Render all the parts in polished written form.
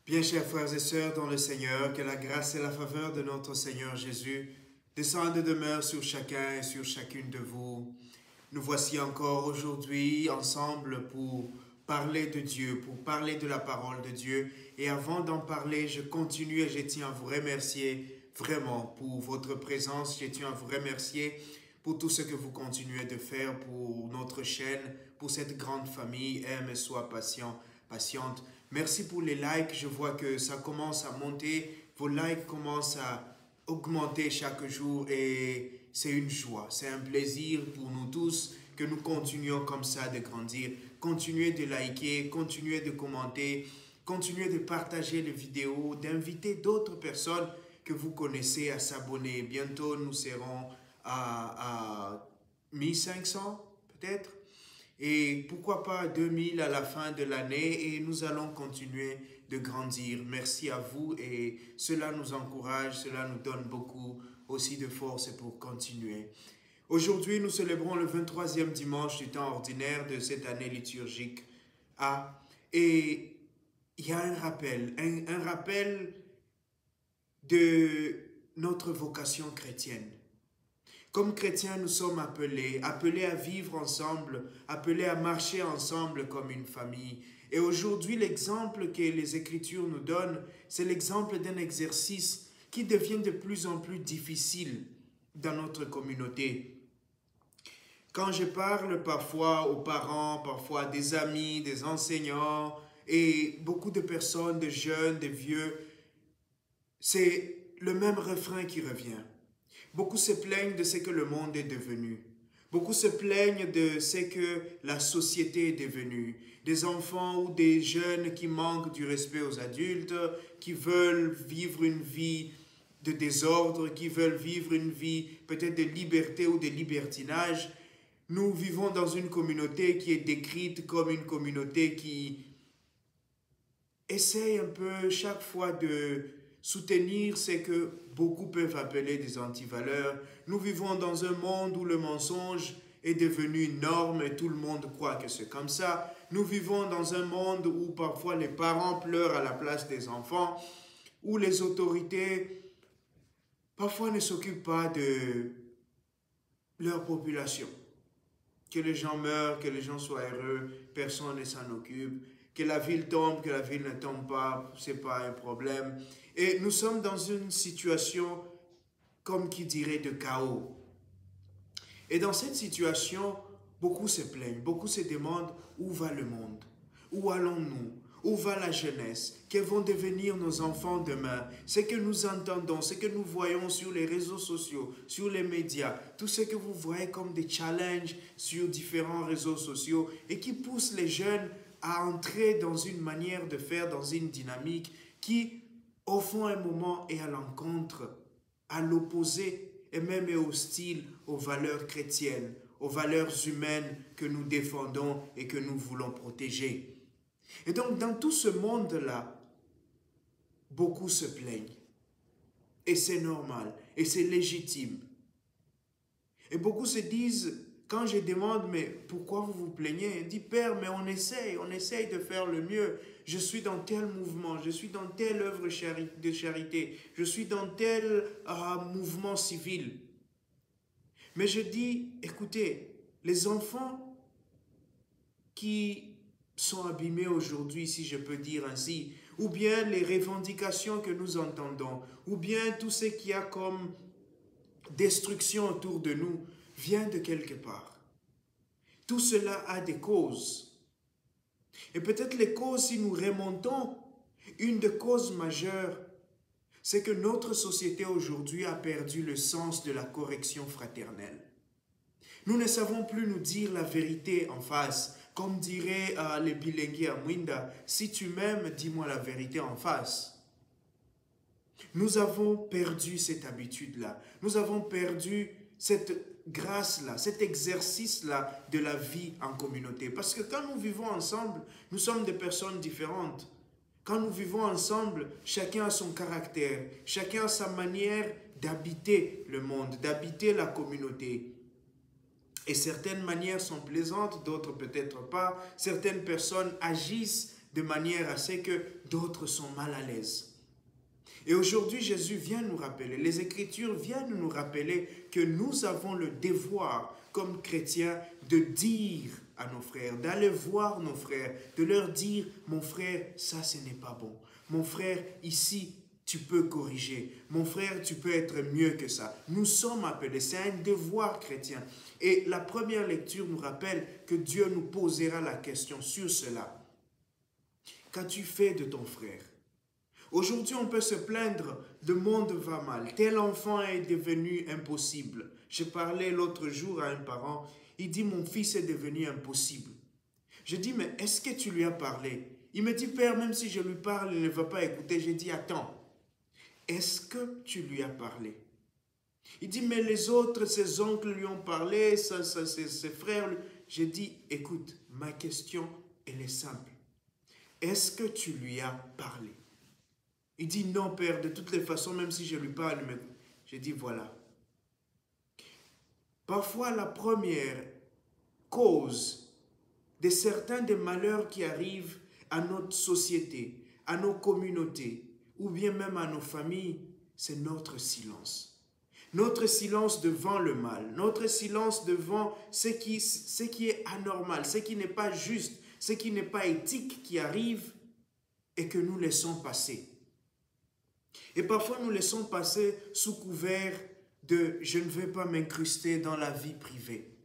Bien chers frères et sœurs dans le Seigneur, que la grâce et la faveur de notre Seigneur Jésus descendent et demeurent sur chacun et sur chacune de vous. Nous voici encore aujourd'hui ensemble pour parler de Dieu, pour parler de la parole de Dieu. Et avant d'en parler, je continue et je tiens à vous remercier vraiment pour votre présence. Je tiens à vous remercier pour tout ce que vous continuez de faire pour notre chaîne, pour cette grande famille. Aime et sois patiente. Merci pour les likes. Je vois que ça commence à monter. Vos likes commencent à augmenter chaque jour et c'est une joie. C'est un plaisir pour nous tous que nous continuions comme ça de grandir. Continuez de liker, continuez de commenter, continuez de partager les vidéos, d'inviter d'autres personnes que vous connaissez à s'abonner. Bientôt, nous serons à 1500 peut-être. Et pourquoi pas 2000 à la fin de l'année et nous allons continuer de grandir. Merci à vous et cela nous encourage, cela nous donne beaucoup aussi de force pour continuer. Aujourd'hui, nous célébrons le 23e dimanche du temps ordinaire de cette année liturgique A. Et il y a un rappel de notre vocation chrétienne. Comme chrétiens, nous sommes appelés à vivre ensemble, appelés à marcher ensemble comme une famille. Et aujourd'hui, l'exemple que les Écritures nous donnent, c'est l'exemple d'un exercice qui devient de plus en plus difficile dans notre communauté. Quand je parle parfois aux parents, parfois des amis, des enseignants et beaucoup de personnes, de jeunes, de vieux, c'est le même refrain qui revient. Beaucoup se plaignent de ce que le monde est devenu. Beaucoup se plaignent de ce que la société est devenue. Des enfants ou des jeunes qui manquent du respect aux adultes, qui veulent vivre une vie de désordre, qui veulent vivre une vie peut-être de liberté ou de libertinage. Nous vivons dans une communauté qui est décrite comme une communauté qui essaie un peu chaque fois de soutenir ce que beaucoup peuvent appeler des antivaleurs. Nous vivons dans un monde où le mensonge est devenu une norme et tout le monde croit que c'est comme ça. Nous vivons dans un monde où parfois les parents pleurent à la place des enfants, où les autorités parfois ne s'occupent pas de leur population. Que les gens meurent, que les gens soient heureux, personne ne s'en occupe. Que la ville tombe, que la ville ne tombe pas, ce n'est pas un problème. Et nous sommes dans une situation, comme qui dirait, de chaos. Et dans cette situation, beaucoup se plaignent, beaucoup se demandent où va le monde, où allons-nous, où va la jeunesse, quels vont devenir nos enfants demain, ce que nous entendons, ce que nous voyons sur les réseaux sociaux, sur les médias, tout ce que vous voyez comme des challenges sur différents réseaux sociaux et qui poussent les jeunes à entrer dans une manière de faire, dans une dynamique qui, au fond, à un moment, est à l'encontre, à l'opposé et même est hostile aux valeurs chrétiennes, aux valeurs humaines que nous défendons et que nous voulons protéger. Et donc, dans tout ce monde-là, beaucoup se plaignent. Et c'est normal, et c'est légitime. Et beaucoup se disent, quand je demande, mais pourquoi vous vous plaignez? Il dit, Père, mais on essaye de faire le mieux. Je suis dans tel mouvement, je suis dans telle œuvre de charité, je suis dans tel mouvement civil. Mais je dis, écoutez, les enfants qui sont abîmés aujourd'hui, si je peux dire ainsi, ou bien les revendications que nous entendons, ou bien tout ce qu'il y a comme destruction autour de nous, vient de quelque part. Tout cela a des causes. Et peut-être les causes, si nous remontons, une des causes majeures, c'est que notre société aujourd'hui a perdu le sens de la correction fraternelle. Nous ne savons plus nous dire la vérité en face. Comme dirait les bilingues à Mwinda, si tu m'aimes, dis-moi la vérité en face. Nous avons perdu cette habitude-là. Nous avons perdu cette grâce-là, cet exercice-là de la vie en communauté. Parce que quand nous vivons ensemble, nous sommes des personnes différentes. Quand nous vivons ensemble, chacun a son caractère, chacun a sa manière d'habiter le monde, d'habiter la communauté. Et certaines manières sont plaisantes, d'autres peut-être pas. Certaines personnes agissent de manière à ce que d'autres sont mal à l'aise. Et aujourd'hui, Jésus vient nous rappeler, les Écritures viennent nous rappeler que nous avons le devoir, comme chrétiens, de dire à nos frères, d'aller voir nos frères, de leur dire, mon frère, ça ce n'est pas bon. Mon frère, ici, tu peux corriger. Mon frère, tu peux être mieux que ça. Nous sommes appelés, c'est un devoir chrétien. Et la première lecture nous rappelle que Dieu nous posera la question sur cela. Qu'as-tu fait de ton frère? Aujourd'hui, on peut se plaindre, le monde va mal, tel enfant est devenu impossible. Je parlais l'autre jour à un parent, il dit, mon fils est devenu impossible. Je dis, mais est-ce que tu lui as parlé? Il me dit, père, même si je lui parle, il ne va pas écouter. J'ai dit, attends, est-ce que tu lui as parlé? Il dit, mais les autres, ses oncles lui ont parlé, ses frères. J'ai dit, écoute, ma question, elle est simple. Est-ce que tu lui as parlé? Il dit, non, père, de toutes les façons, même si je lui parle, j'ai dit, voilà. Parfois, la première cause de certains des malheurs qui arrivent à notre société, à nos communautés, ou bien même à nos familles, c'est notre silence. Notre silence devant le mal, notre silence devant ce qui est anormal, ce qui n'est pas juste, ce qui n'est pas éthique qui arrive et que nous laissons passer. Et parfois, nous laissons passer sous couvert de « je ne vais pas m'incruster dans la vie privée ».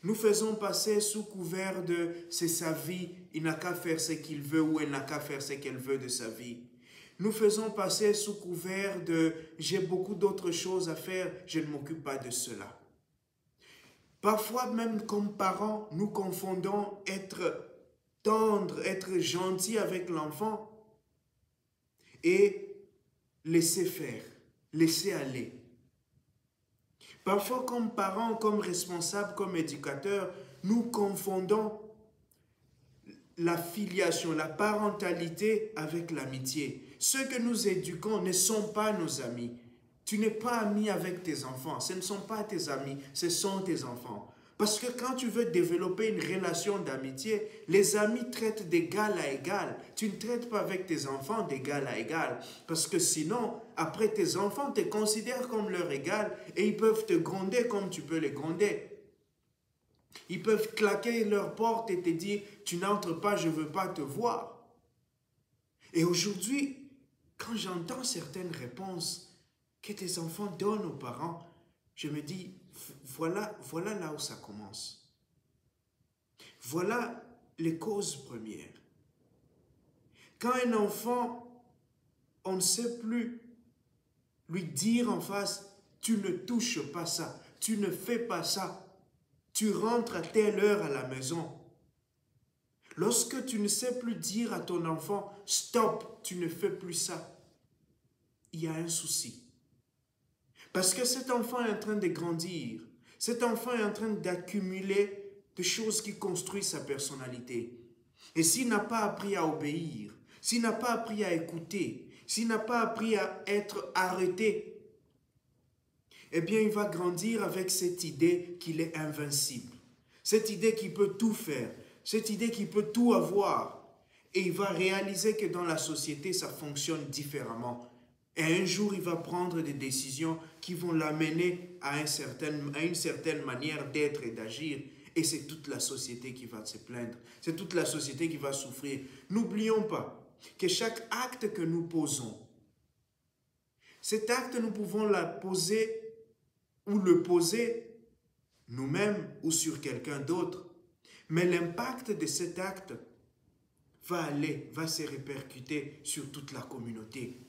Nous faisons passer sous couvert de « c'est sa vie, il n'a qu'à faire ce qu'il veut ou elle n'a qu'à faire ce qu'elle veut de sa vie ». Nous faisons passer sous couvert de « j'ai beaucoup d'autres choses à faire, je ne m'occupe pas de cela ». Parfois, même comme parents, nous confondons être tendre, être gentil avec l'enfant et laisser faire, laisser aller. Parfois, comme parents, comme responsables, comme éducateurs, nous confondons la filiation, la parentalité avec l'amitié. Ceux que nous éduquons ne sont pas nos amis. Tu n'es pas ami avec tes enfants. Ce ne sont pas tes amis, ce sont tes enfants. Parce que quand tu veux développer une relation d'amitié, les amis traitent d'égal à égal. Tu ne traites pas avec tes enfants d'égal à égal. Parce que sinon, après tes enfants te considèrent comme leur égal et ils peuvent te gronder comme tu peux les gronder. Ils peuvent claquer leur porte et te dire « tu n'entres pas, je ne veux pas te voir ». Et aujourd'hui, quand j'entends certaines réponses que tes enfants donnent aux parents, je me dis voilà là où ça commence. Voilà les causes premières. Quand un enfant, on ne sait plus lui dire en face « tu ne touches pas ça, tu ne fais pas ça ». Tu rentres à telle heure à la maison. Lorsque tu ne sais plus dire à ton enfant, stop, tu ne fais plus ça, il y a un souci. Parce que cet enfant est en train de grandir. Cet enfant est en train d'accumuler des choses qui construisent sa personnalité. Et s'il n'a pas appris à obéir, s'il n'a pas appris à écouter, s'il n'a pas appris à être arrêté, eh bien, il va grandir avec cette idée qu'il est invincible. Cette idée qu'il peut tout faire. Cette idée qu'il peut tout avoir. Et il va réaliser que dans la société, ça fonctionne différemment. Et un jour, il va prendre des décisions qui vont l'amener à une certaine manière d'être et d'agir. Et c'est toute la société qui va se plaindre. C'est toute la société qui va souffrir. N'oublions pas que chaque acte que nous posons, cet acte, nous pouvons le poser nous-mêmes ou sur quelqu'un d'autre. Mais l'impact de cet acte va se répercuter sur toute la communauté.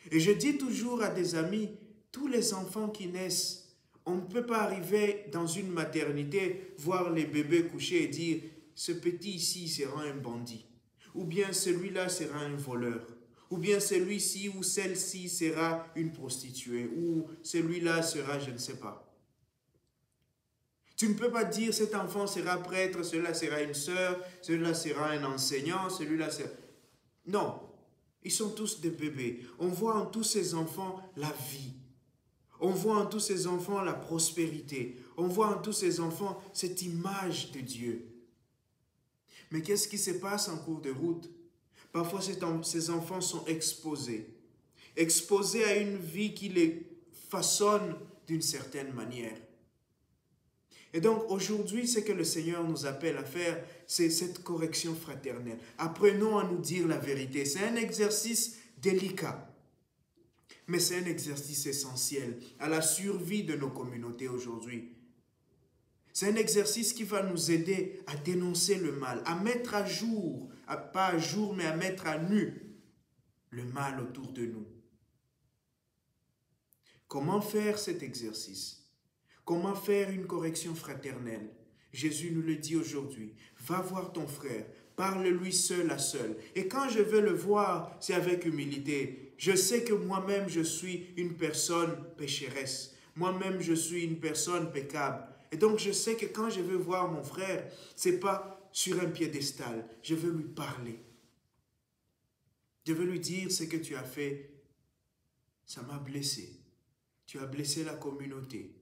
Et je dis toujours à des amis, tous les enfants qui naissent, on ne peut pas arriver dans une maternité, voir les bébés couchés et dire, ce petit ici sera un bandit. Ou bien celui-là sera un voleur. Ou bien celui-ci ou celle-ci sera une prostituée. Ou celui-là sera, je ne sais pas. Tu ne peux pas dire cet enfant sera prêtre, celui-là sera une sœur, celui-là sera un enseignant, celui-là sera... Non, ils sont tous des bébés. On voit en tous ces enfants la vie. On voit en tous ces enfants la prospérité. On voit en tous ces enfants cette image de Dieu. Mais qu'est-ce qui se passe en cours de route? Parfois, ces enfants sont exposés à une vie qui les façonne d'une certaine manière. Et donc, aujourd'hui, ce que le Seigneur nous appelle à faire, c'est cette correction fraternelle. Apprenons à nous dire la vérité. C'est un exercice délicat, mais c'est un exercice essentiel à la survie de nos communautés aujourd'hui. C'est un exercice qui va nous aider à dénoncer le mal, à mettre à jour, pas à jour, mais à mettre à nu le mal autour de nous. Comment faire cet exercice? Comment faire une correction fraternelle? Jésus nous le dit aujourd'hui. Va voir ton frère, parle-lui seul à seul. Et quand je veux le voir, c'est avec humilité. Je sais que moi-même, je suis une personne pécheresse. Moi-même, je suis une personne pécable. Et donc, je sais que quand je veux voir mon frère, ce n'est pas sur un piédestal. Je veux lui parler. Je veux lui dire ce que tu as fait. Ça m'a blessé. Tu as blessé la communauté.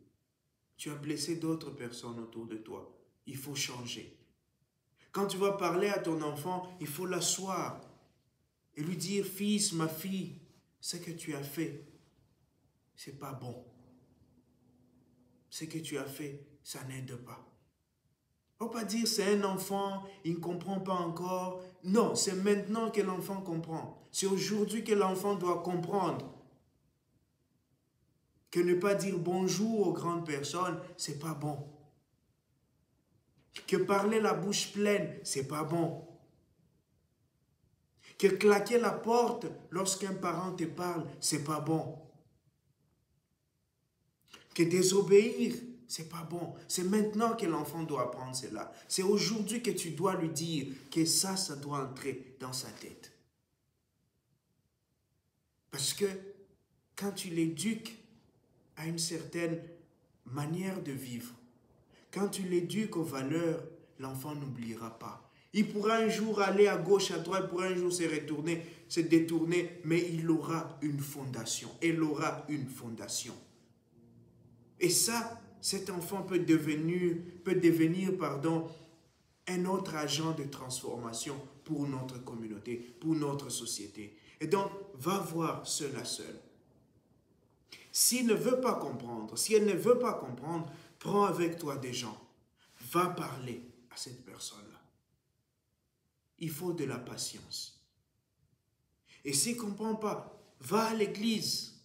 Tu as blessé d'autres personnes autour de toi. Il faut changer. Quand tu vas parler à ton enfant, il faut l'asseoir et lui dire, fils, ma fille, ce que tu as fait, c'est pas bon. Ce que tu as fait, ça n'aide pas. Il ne faut pas dire, c'est un enfant, il ne comprend pas encore. Non, c'est maintenant que l'enfant comprend. C'est aujourd'hui que l'enfant doit comprendre que ne pas dire bonjour aux grandes personnes, c'est pas bon. Que parler la bouche pleine, c'est pas bon. Que claquer la porte lorsqu'un parent te parle, c'est pas bon. Que désobéir, c'est pas bon. C'est maintenant que l'enfant doit apprendre cela. C'est aujourd'hui que tu dois lui dire que ça doit entrer dans sa tête. Parce que quand tu l'éduques à une certaine manière de vivre, quand tu l'éduques aux valeurs, l'enfant n'oubliera pas. Il pourra un jour aller à gauche, à droite, il pourra un jour se détourner, mais il aura une fondation. Elle aura une fondation. Et ça, cet enfant peut devenir, un autre agent de transformation pour notre communauté, pour notre société. Et donc, va voir seul à seul. S'il ne veut pas comprendre, si elle ne veut pas comprendre, prends avec toi des gens. Va parler à cette personne-là. Il faut de la patience. Et s'il ne comprend pas, va à l'église.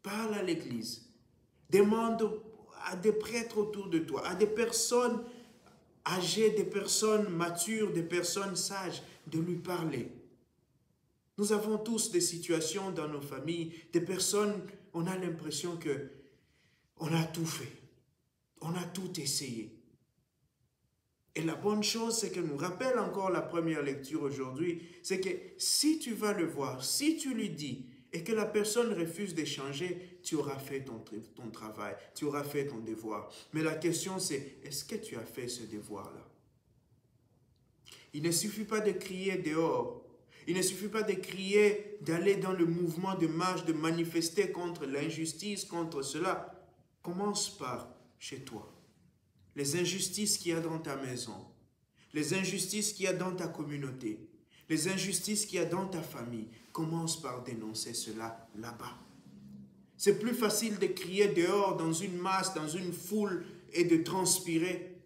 Parle à l'église. Demande à des prêtres autour de toi, à des personnes âgées, des personnes matures, des personnes sages, de lui parler. Nous avons tous des situations dans nos familles, des personnes, on a l'impression que on a tout fait. On a tout essayé. Et la bonne chose, c'est qu'elle nous rappelle encore la première lecture aujourd'hui, c'est que si tu vas le voir, si tu lui dis, et que la personne refuse d'échanger, tu auras fait ton travail, tu auras fait ton devoir. Mais la question c'est, est-ce que tu as fait ce devoir-là? Il ne suffit pas de crier dehors. Il ne suffit pas de crier, d'aller dans le mouvement de marche, de manifester contre l'injustice, contre cela. Commence par chez toi. Les injustices qu'il y a dans ta maison, les injustices qu'il y a dans ta communauté, les injustices qu'il y a dans ta famille, commence par dénoncer cela là-bas. C'est plus facile de crier dehors dans une masse, dans une foule et de transpirer.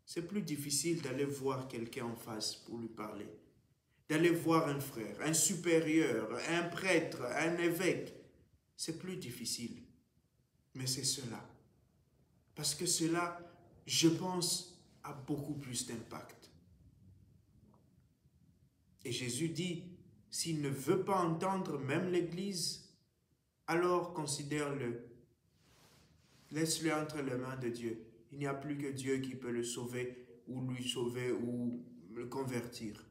C'est plus difficile d'aller voir quelqu'un en face pour lui parler. D'aller voir un frère, un supérieur, un prêtre, un évêque. C'est plus difficile. Mais c'est cela. Parce que cela, je pense, a beaucoup plus d'impact. Et Jésus dit, s'il ne veut pas entendre même l'Église, alors considère-le. Laisse-le entre les mains de Dieu. Il n'y a plus que Dieu qui peut le sauver ou lui sauver ou le convertir.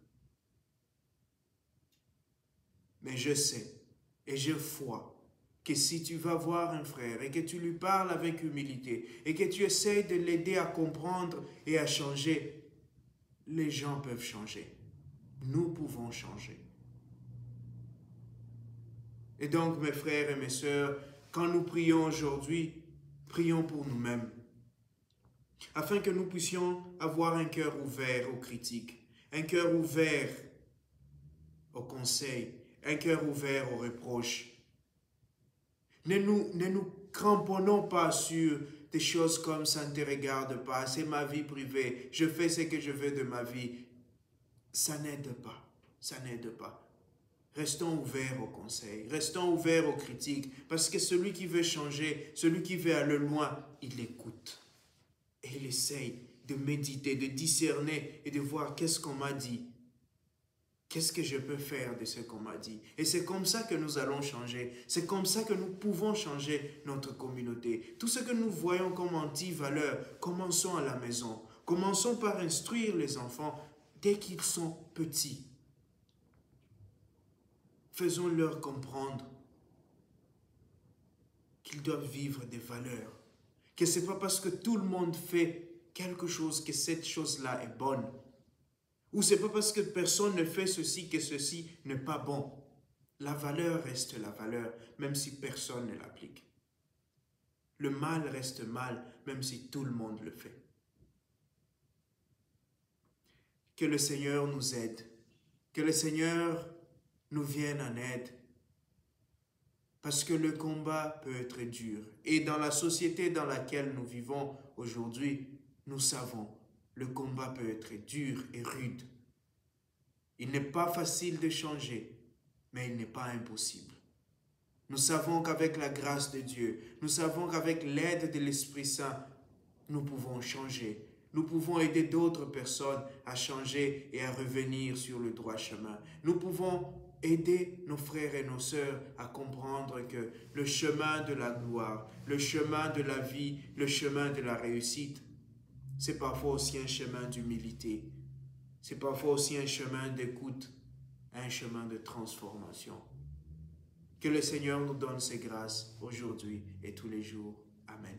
Mais je sais et je foi que si tu vas voir un frère et que tu lui parles avec humilité et que tu essaies de l'aider à comprendre et à changer, les gens peuvent changer. Nous pouvons changer. Et donc, mes frères et mes sœurs, quand nous prions aujourd'hui, prions pour nous-mêmes, afin que nous puissions avoir un cœur ouvert aux critiques, un cœur ouvert au conseil, un cœur ouvert aux reproches. Ne nous cramponnons pas sur des choses comme ça ne te regarde pas, c'est ma vie privée, je fais ce que je veux de ma vie. Ça n'aide pas, ça n'aide pas. Restons ouverts au conseil, restons ouverts aux critiques, parce que celui qui veut changer, celui qui veut aller loin, il écoute. Et il essaye de méditer, de discerner et de voir qu'est-ce qu'on m'a dit. Qu'est-ce que je peux faire de ce qu'on m'a dit? Et c'est comme ça que nous allons changer. C'est comme ça que nous pouvons changer notre communauté. Tout ce que nous voyons comme anti-valeurs, commençons à la maison. Commençons par instruire les enfants dès qu'ils sont petits. Faisons-leur comprendre qu'ils doivent vivre des valeurs. Que ce n'est pas parce que tout le monde fait quelque chose que cette chose-là est bonne. Ou c'est pas parce que personne ne fait ceci que ceci n'est pas bon. La valeur reste la valeur, même si personne ne l'applique. Le mal reste mal, même si tout le monde le fait. Que le Seigneur nous aide. Que le Seigneur nous vienne en aide. Parce que le combat peut être dur. Et dans la société dans laquelle nous vivons aujourd'hui, nous savons, le combat peut être dur et rude. Il n'est pas facile de changer, mais il n'est pas impossible. Nous savons qu'avec la grâce de Dieu, nous savons qu'avec l'aide de l'Esprit Saint, nous pouvons changer. Nous pouvons aider d'autres personnes à changer et à revenir sur le droit chemin. Nous pouvons aider nos frères et nos sœurs à comprendre que le chemin de la gloire, le chemin de la vie, le chemin de la réussite, c'est parfois aussi un chemin d'humilité. C'est parfois aussi un chemin d'écoute, un chemin de transformation. Que le Seigneur nous donne ses grâces aujourd'hui et tous les jours. Amen.